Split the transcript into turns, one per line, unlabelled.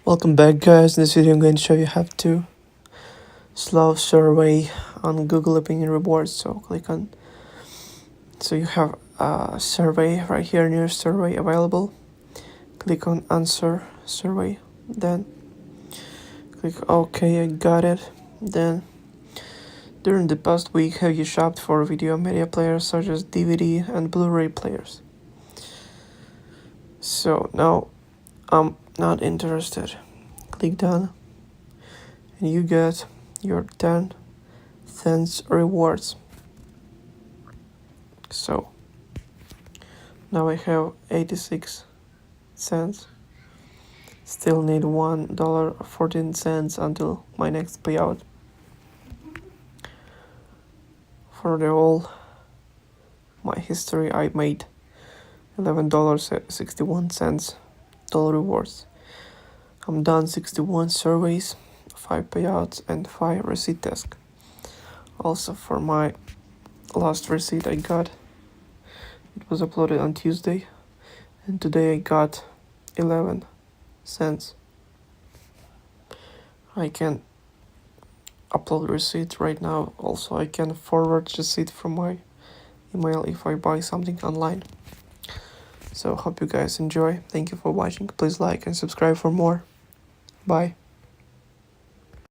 Welcome back, guys. In this video I'm going to show you how to slow survey on Google Opinion Rewards. So you have a survey right here, new survey available. Click on answer survey, then click OK. I got it. Then during the past week, have you shopped for video media players such as DVD and Blu-ray players? So now I'm not interested. Click done and you get your 10 cents rewards. So now I have 86 cents. Still need $1.14 until my next payout. For the whole my history, I made $11.61 total rewards. I'm done 61 surveys, 5 payouts and 5 receipt tasks. Also for my last receipt I got, it was uploaded on Tuesday, and today I got 11 cents. I can upload receipt right now. Also I can forward receipt from my email if I buy something online. So hope you guys enjoy. Thank you for watching. Please like and subscribe for more. Bye.